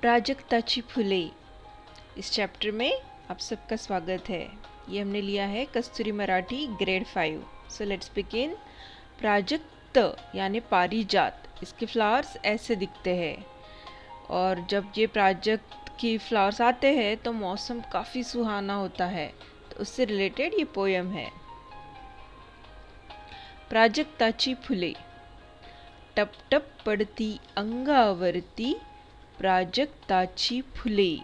प्राजक्ताची फुले। इस चैप्टर में आप सबका स्वागत है। ये हमने लिया है Kasturi Marathi grade 5। So let's begin. प्राजक्त यानी पारिजात, इसके फ्लावर्स ऐसे दिखते हैं और जब ये प्राजक्त की फ्लावर्स आते हैं तो मौसम काफ़ी सुहाना होता है। तो उससे रिलेटेड ये पोयम है। प्राजक्ताची फुले। टप टप पडती अंगावरती प्राजक्ताची फुले।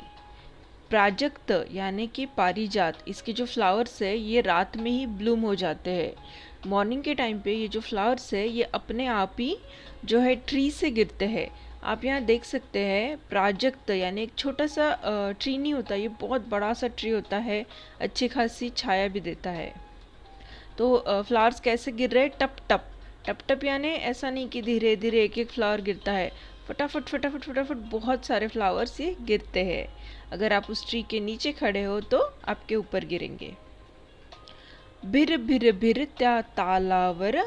प्राजक्त यानी कि पारिजात, इसके जो फ्लावर्स है ये रात में ही ब्लूम हो जाते हैं। मॉर्निंग के टाइम पे ये जो फ्लावर्स है ये अपने आप ही जो है ट्री से गिरते हैं। आप यहाँ देख सकते हैं प्राजक्त यानी एक छोटा सा ट्री नहीं होता, ये बहुत बड़ा सा ट्री होता है, अच्छी खासी छाया भी देता है। तो फ्लावर्स कैसे गिर रहे हैं? टप टप। टप टप यानी ऐसा नहीं कि धीरे धीरे एक एक फ्लावर गिरता है, फटाफट फटाफट फटाफट बहुत सारे फ्लावर्स ये गिरते हैं। अगर आप उस ट्री के नीचे खड़े हो तो आपके ऊपर गिरेंगे। भिर भिर भिर त्या तालावर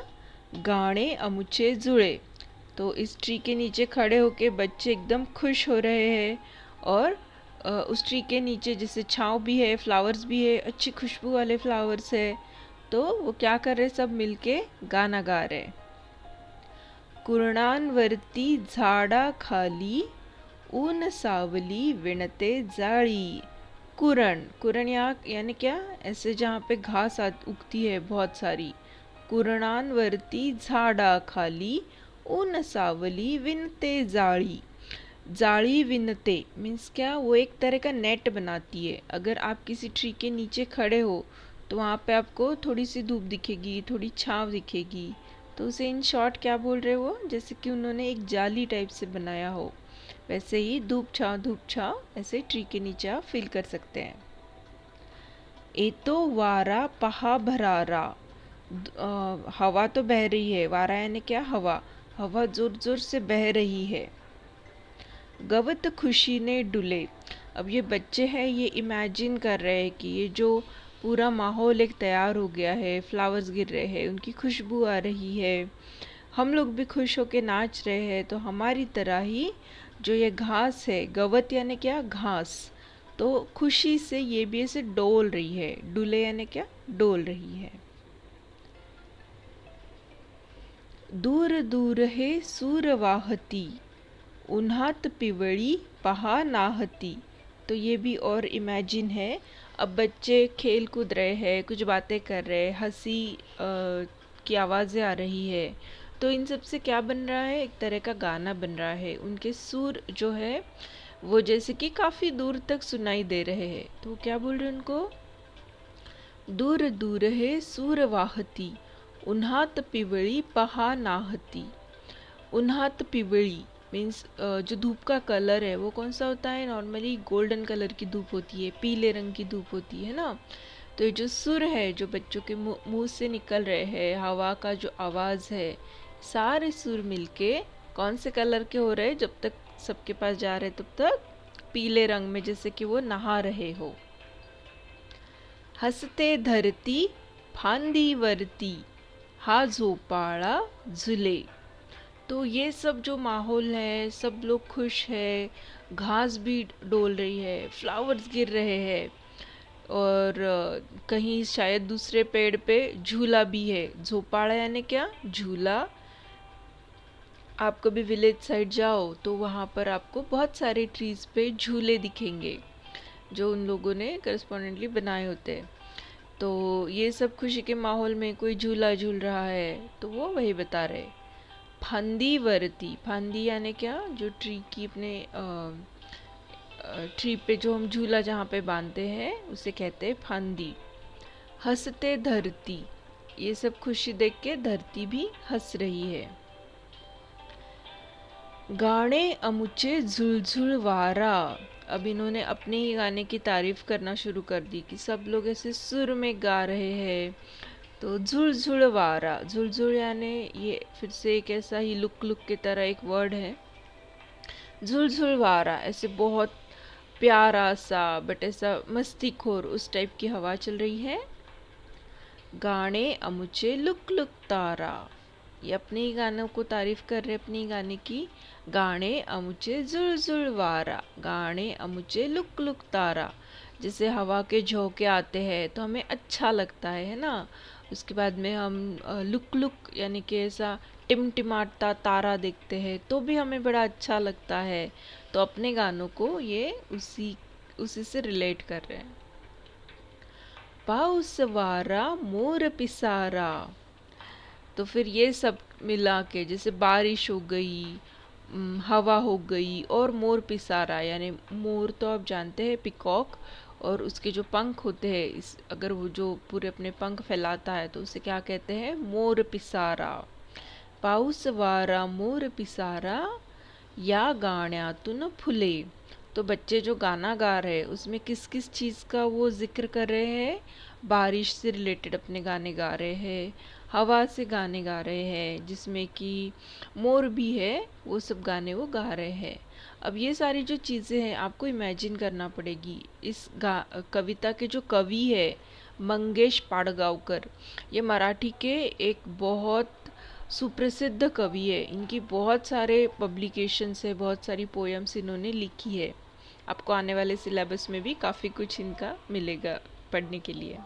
गाणे अमुचे जुळे। तो इस ट्री के नीचे खड़े होके बच्चे एकदम खुश हो रहे हैं और उस ट्री के नीचे जैसे छाँव भी है, फ्लावर्स भी है, अच्छी खुशबू वाले फ्लावर्स है। तो वो क्या कर रहे, सब मिलके गाना गा रहे। कुरणांवरती झाडा खाली ऊन सावली विणते जाळी। कुरण, कुरण यानी क्या? ऐसे जहाँ पे घास उगती है बहुत सारी। कुरणांवरती झाडा खाली ऊन सावली विणते जाळी। जाली विनते मीन्स क्या? वो एक तरह का नेट बनाती है। अगर आप किसी ट्री के नीचे खड़े हो तो वहाँ पे आपको थोड़ी सी धूप दिखेगी, थोड़ी छाँव दिखेगी। तो उसे इन शॉर्ट क्या बोल रहे हो? जैसे कि उन्होंने एक जाली टाइप से बनाया हो, वैसे ही धूप छाँव ऐसे ट्री के नीचे आप फील कर सकते हैं। एतो वारा पहा भरारा। हवा तो बह रही है। वारा यानी क्या? हवा। हवा जोर जोर से बह रही है। गवत खुशी ने डुले। अब ये बच्चे हैं, ये इमेजिन कर रहे हैं कि ये जो पूरा माहौल एक तैयार हो गया है, फ्लावर्स गिर रहे हैं, उनकी खुशबू आ रही है, हम लोग भी खुश होके नाच रहे हैं, तो हमारी तरह ही जो ये घास है, गवत यानी क्या? घास, तो खुशी से ये भी ऐसे डोल रही है। डुले यानी क्या? डोल रही है। दूर दूर है सूर वाहती उन्हात पिवळी पहा नाहती। तो ये भी और इमेजिन है। अब बच्चे खेल कूद रहे हैं, कुछ बातें कर रहे हैं, हंसी की आवाज़ें आ रही है। तो इन सब से क्या बन रहा है? एक तरह का गाना बन रहा है। उनके सुर जो है वो जैसे कि काफ़ी दूर तक सुनाई दे रहे हैं। तो क्या बोल रहे हैं उनको? दूर दूर है सूर वाहती उन्हात पिवळी पहा नाहती। उन्हात पिवळी मीन्स जो धूप का कलर है वो कौन सा होता है? नॉर्मली गोल्डन कलर की धूप होती है, पीले रंग की धूप होती है ना। तो ये जो सुर है जो बच्चों के मुंह से निकल रहे हैं, हवा का जो आवाज़ है, सारे सुर मिलके कौन से कलर के हो रहे हैं? जब तक सबके पास जा रहे तब तक पीले रंग में, जैसे कि वो नहा रहे हो। हसते धरती फांदीवरती हा झोपाळा झुले। तो ये सब जो माहौल है, सब लोग खुश है, घास भी डोल रही है, फ्लावर्स गिर रहे हैं और कहीं शायद दूसरे पेड़ पे झूला भी है। झोपाड़ा यानी क्या? झूला। आप कभी विलेज साइड जाओ तो वहाँ पर आपको बहुत सारे ट्रीज पे झूले दिखेंगे जो उन लोगों ने करस्पॉन्डेंटली बनाए होते हैं। तो ये सब खुशी के माहौल में कोई झूला झूल रहा है तो वो वही बता रहे। फांदीवरती, फांदी यानी क्या? जो ट्री की अपने ट्री पे जो हम झूला जहाँ पे बांधते हैं उसे कहते हैं फांदी। हंसते धरती, ये सब खुशी देख के धरती भी हंस रही है। गाने अमुचे झुलझुल वारा। अब इन्होंने अपने ही गाने की तारीफ करना शुरू कर दी कि सब लोग ऐसे सुर में गा रहे हैं। तो झुलझुल वारा, झुलझुल यानी ये फिर से एक ऐसा ही लुक लुक की तरह एक वर्ड है। झुलझुल वारा ऐसे बहुत प्यारा सा बट ऐसा मस्तीखोर उस टाइप की हवा चल रही है। गाने अमुचे लुक लुक तारा। ये अपने ही गानों को तारीफ कर रहे, अपने ही गाने की। गाणे अमुचे जुळजुळ वारा, गाणे अमुचे लुक लुक तारा। जैसे हवा के झोंके आते हैं तो हमें अच्छा लगता है ना। उसके बाद में हम लुक लुक यानी कि ऐसा टिमटिमाता तारा देखते हैं तो भी हमें बड़ा अच्छा लगता है। तो अपने गानों को ये उसी उसी से रिलेट कर रहे हैं। पाऊस वारा मोर पिसारा, तो फिर ये सब मिला के जैसे बारिश हो गई, हवा हो गई और मोर पिसारा, यानी मोर तो आप जानते हैं पिकॉक, और उसके जो पंख होते हैं, इस अगर वो जो पूरे अपने पंख फैलाता है तो उसे क्या कहते हैं, मोर पिसारा। पाऊस वारा मोर पिसारा, या गाण्यातून फुले। तो बच्चे जो गाना गा रहे हैं उसमें किस किस चीज़ का वो जिक्र कर रहे हैं, बारिश से रिलेटेड अपने गाने गा रहे हैं, हवा से गाने गा रहे हैं, जिसमें कि मोर भी है, वो सब गाने वो गा रहे हैं। अब ये सारी जो चीज़ें हैं आपको इमेजिन करना पड़ेगी। इस कविता के जो कवि है मंगेश पाडगांवकर, ये मराठी के एक बहुत सुप्रसिद्ध कवि है। इनकी बहुत सारे पब्लिकेशंस है, बहुत सारी पोएम्स इन्होंने लिखी है। आपको आने वाले सिलेबस में भी काफ़ी कुछ इनका मिलेगा पढ़ने के लिए।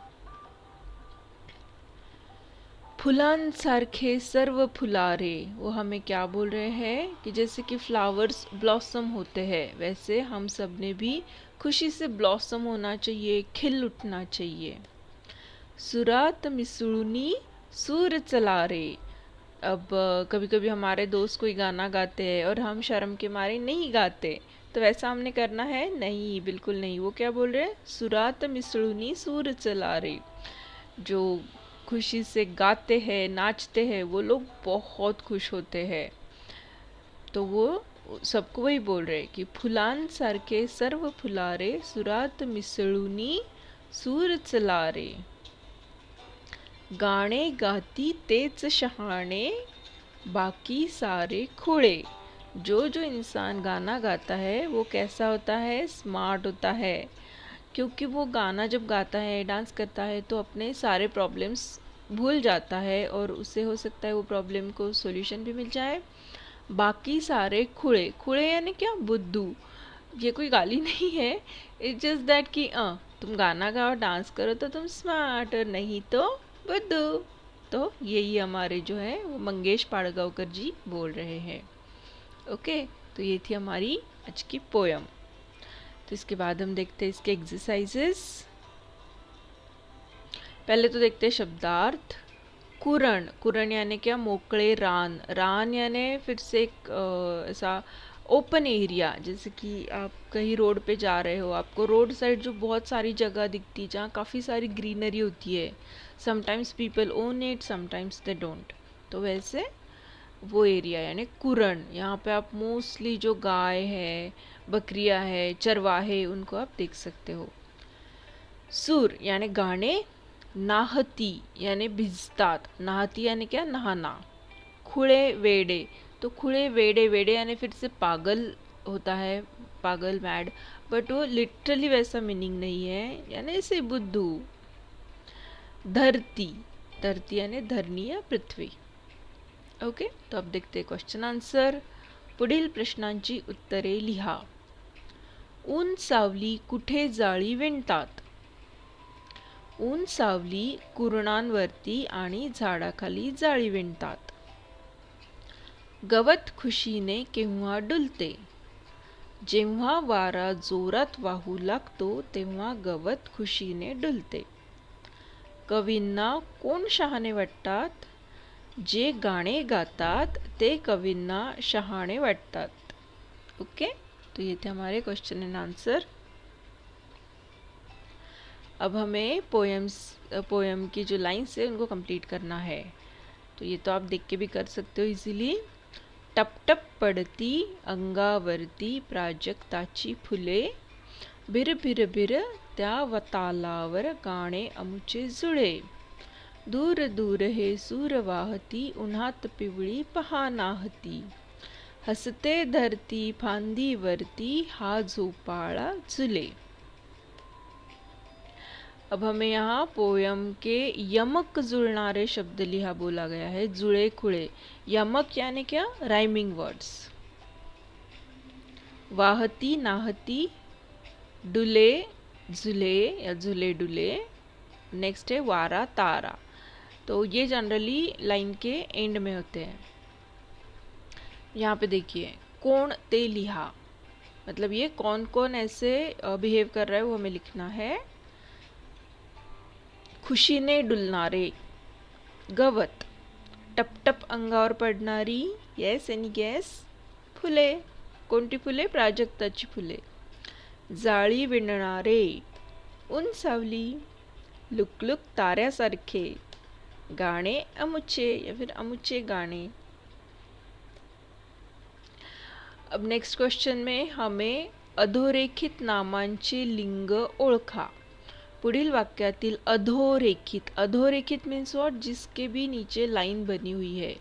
फुलांसारखे सर्व फुलारे, वो हमें क्या बोल रहे हैं कि जैसे कि फ्लावर्स ब्लॉसम होते हैं, वैसे हम सब ने भी खुशी से ब्लॉसम होना चाहिए, खिल उठना चाहिए। सुरात मिसळूनी सूर चला रे। अब कभी कभी हमारे दोस्त कोई गाना गाते हैं और हम शर्म के मारे नहीं गाते, तो वैसा हमने करना है नहीं, बिल्कुल नहीं। वो क्या बोल रहे हैं, सुरात मिसळूनी सूर चला रे। जो खुशी से गाते हैं नाचते हैं वो लोग बहुत खुश होते हैं। तो वो सबको वही बोल रहे कि फुलांसारखे सर्व फुलारे, सुरात मिसळूनी सूर चलारे। गाणे गाती तेच शहाणे, बाकी सारे खुळे। जो जो इंसान गाना गाता है वो कैसा होता है, स्मार्ट होता है, क्योंकि वो गाना जब गाता है, डांस करता है तो अपने सारे प्रॉब्लम्स भूल जाता है और उससे हो सकता है वो प्रॉब्लम को सॉल्यूशन भी मिल जाए। बाकी सारे खुड़े, खुड़े यानी क्या, बुद्धू। ये कोई गाली नहीं है, इट्स जस्ट दैट कि तुम गाना गाओ डांस करो तो तुम स्मार्ट, और नहीं तो बुद्धू। तो यही हमारे जो है वो मंगेश पाडगांवकर जी बोल रहे हैं। ओके, तो ये थी हमारी आज की पोयम। तो इसके बाद हम देखते हैं इसके एक्सरसाइजेस। पहले तो देखते हैं शब्दार्थ। कुरण, कुरण यानी क्या, मोकळे रान। रान यानी फिर से एक ऐसा ओपन एरिया, जैसे कि आप कहीं रोड पे जा रहे हो, आपको रोड साइड जो बहुत सारी जगह दिखती है जहाँ काफ़ी सारी ग्रीनरी होती है। Sometimes people own it, sometimes they don't. तो वैसे वो एरिया यानी कुरण। यहाँ पे आप मोस्टली जो गाय है, बकरियां है, चरवाहे, उनको आप देख सकते हो। सूर यानी गाणे। नाहती यानी भिजतात, नाहती यानी क्या, नहाना। खुळे वेडे, तो खुळे वेडे, वेडे यानी फिर से पागल होता है, पागल मैड, बट वो लिटरली वैसा मीनिंग नहीं है, यानी ऐसे बुद्धू। धरती, धरती यानी धरणी या पृथ्वी। ओके, तो अब देखते हैं क्वेश्चन आन्सर। पुढील प्रश्नांची उत्तरे लिहा। ऊन सावली कुठे जाळी विणतात? ऊन सावली कुरणांवरती आणि झाडाखाली जाळी विणतात. गवत खुशीने केव्हा डुलते? जेव्हा वारा जोरात वाहू लागतो तेव्हा गवत खुशीने डुलते. कवींना कोण शहाणे वाटतात? जे गाणे गातात ते कवींना शहाणे वाटतात. ओके, तो ये थे हमारे क्वेश्चन एंड आंसर। अब हमें पोएम की जो लाइन्स है उनको कंप्लीट करना है। तो ये तो आप देख के भी कर सकते हो इजीली। टप टप पडती अंगावरती प्राजक्ताची फुले, बिर बिर बिर त्या वतालावर गाणे अमुचे जुळे. दूर दूर हे सूर वाहती उन्हात पिवळी पहा नाहती. हसते धरती फांदीवरती हा झोपाळा झुले. अब हमें यहाँ पोयम के यमक जुळणारे शब्द लिहा बोला गया है, जुळे खुळे। यमक यानी क्या? Rhyming words. वाहती नाहती, डुले झुले या झुले डुले। नेक्स्ट है वारा तारा। तो ये जनरली लाइन के एंड में होते हैं। यहाँ पे देखिए, कोण ते लिहा, मतलब ये कौन कौन ऐसे बिहेव कर रहा है वो हमें लिखना है। खुशीने डुलणारे, गवत। टप टप अंगावर पडणारी, येस एनी गेस? फुले। कोणती फुले? प्राजक्ताची फुले। जाळी विणणारे, ऊन सावली। लुकलुक ताऱ्यासारखे, गाणे अमुचे या फिर अमुचे गाणे। अब नेक्स्ट क्वेश्चन में हमें अधोरेखित नामांचे लिंग ओळखा। पुढील वाक्यातील अधोरेखित, अधोरेखित मीन्स व्हाट? जिसके भी नीचे लाइन बनी हुई है।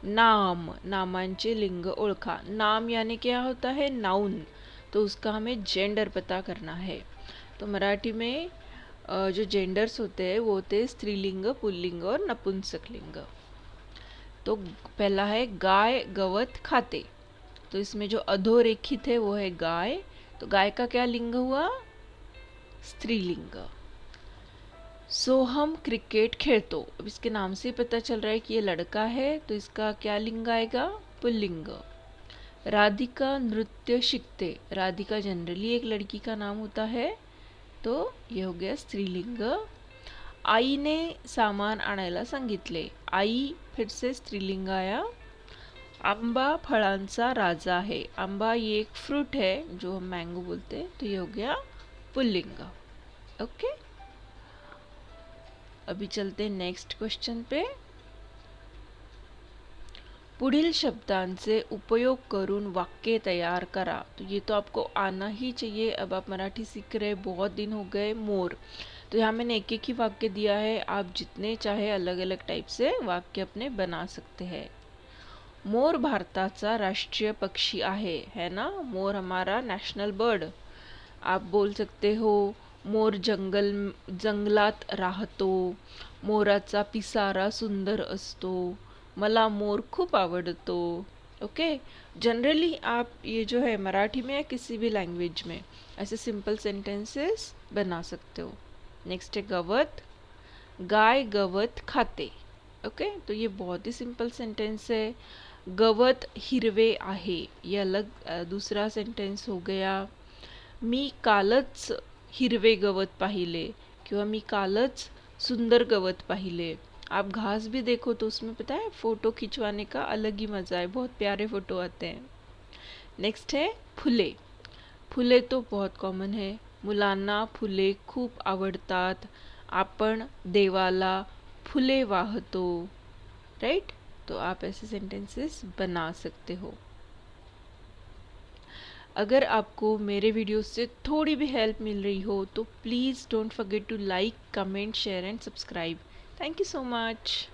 नाम, नामांचे लिंग ओळखा। नाम यानी क्या होता है? नाउन। तो उसका हमें जेंडर पता करना है। तो मराठी में जो जेंडर्स होते हैं वो होते हैं स्त्रीलिंग, पुल्लिंग और नपुंसकलिंग। तो पहला है गाय गवत खाते। तो इसमें जो अधोरेखित है वो है गाय। तो गाय का क्या लिंग हुआ? स्त्रीलिंग। सोहम क्रिकेट खेलतो। अब इसके नाम से पता चल रहा है कि ये लड़का है, तो इसका क्या लिंग आएगा? पुल्लिंग। राधिका नृत्य शिकते। राधिका जनरली एक लड़की का नाम होता है, तो ये हो गया स्त्रीलिंग। आईने सामान आणायला सांगितले। आई फिर से स्त्रीलिंग आया। आंबा फळांचा राजा है। आंबा ये एक फ्रूट है जो हम मैंगो बोलते हैं, तो ये हो गया पुल्लिंग। ओके, अभी चलते हैं नेक्स्ट क्वेश्चन पे। पुढील शब्दांचे उपयोग करून वाक्य तैयार करा। तो ये तो आपको आना ही चाहिए। अब आप मराठी सीख रहे, बहुत दिन हो गए। मोर, तो यहाँ मैंने एक एक ही वाक्य दिया है, आप जितने चाहे अलग अलग टाइप से वाक्य अपने बना सकते हैं। मोर भारताचा राष्ट्रीय पक्षी है ना? मोर हमारा नेशनल बर्ड। आप बोल सकते हो मोर जंगलात राहतो, मोराचा पिसारा सुंदर असतो, मला मोर खूप आवडतो। ओके, जनरली आप ये जो है मराठी में या किसी भी लैंग्वेज में ऐसे सिंपल सेंटेंसेस बना सकते हो। नेक्स्ट है गवत, गाय गवत खाते। ओके, तो ये बहुत ही सिंपल सेंटेंस है। गवत हिरवे आहे, ये अलग दूसरा सेंटेंस हो गया। मी कालच हिरवे गवत पाहिले, किंवा मी कालच सुंदर गवत पाहिले। आप घास भी देखो तो उसमें पता है फोटो खिंचवाने का अलग ही मज़ा है, बहुत प्यारे फोटो आते हैं। नेक्स्ट है फुले। फुले तो बहुत कॉमन है। मुलांना फुले खूप आवडतात, आपण देवाला फुले वाहतो। राइट, तो आप ऐसे सेंटेंसेस बना सकते हो। अगर आपको मेरे वीडियोस से थोड़ी भी हेल्प मिल रही हो तो please don't forget to like, comment, share and subscribe. Thank you so much.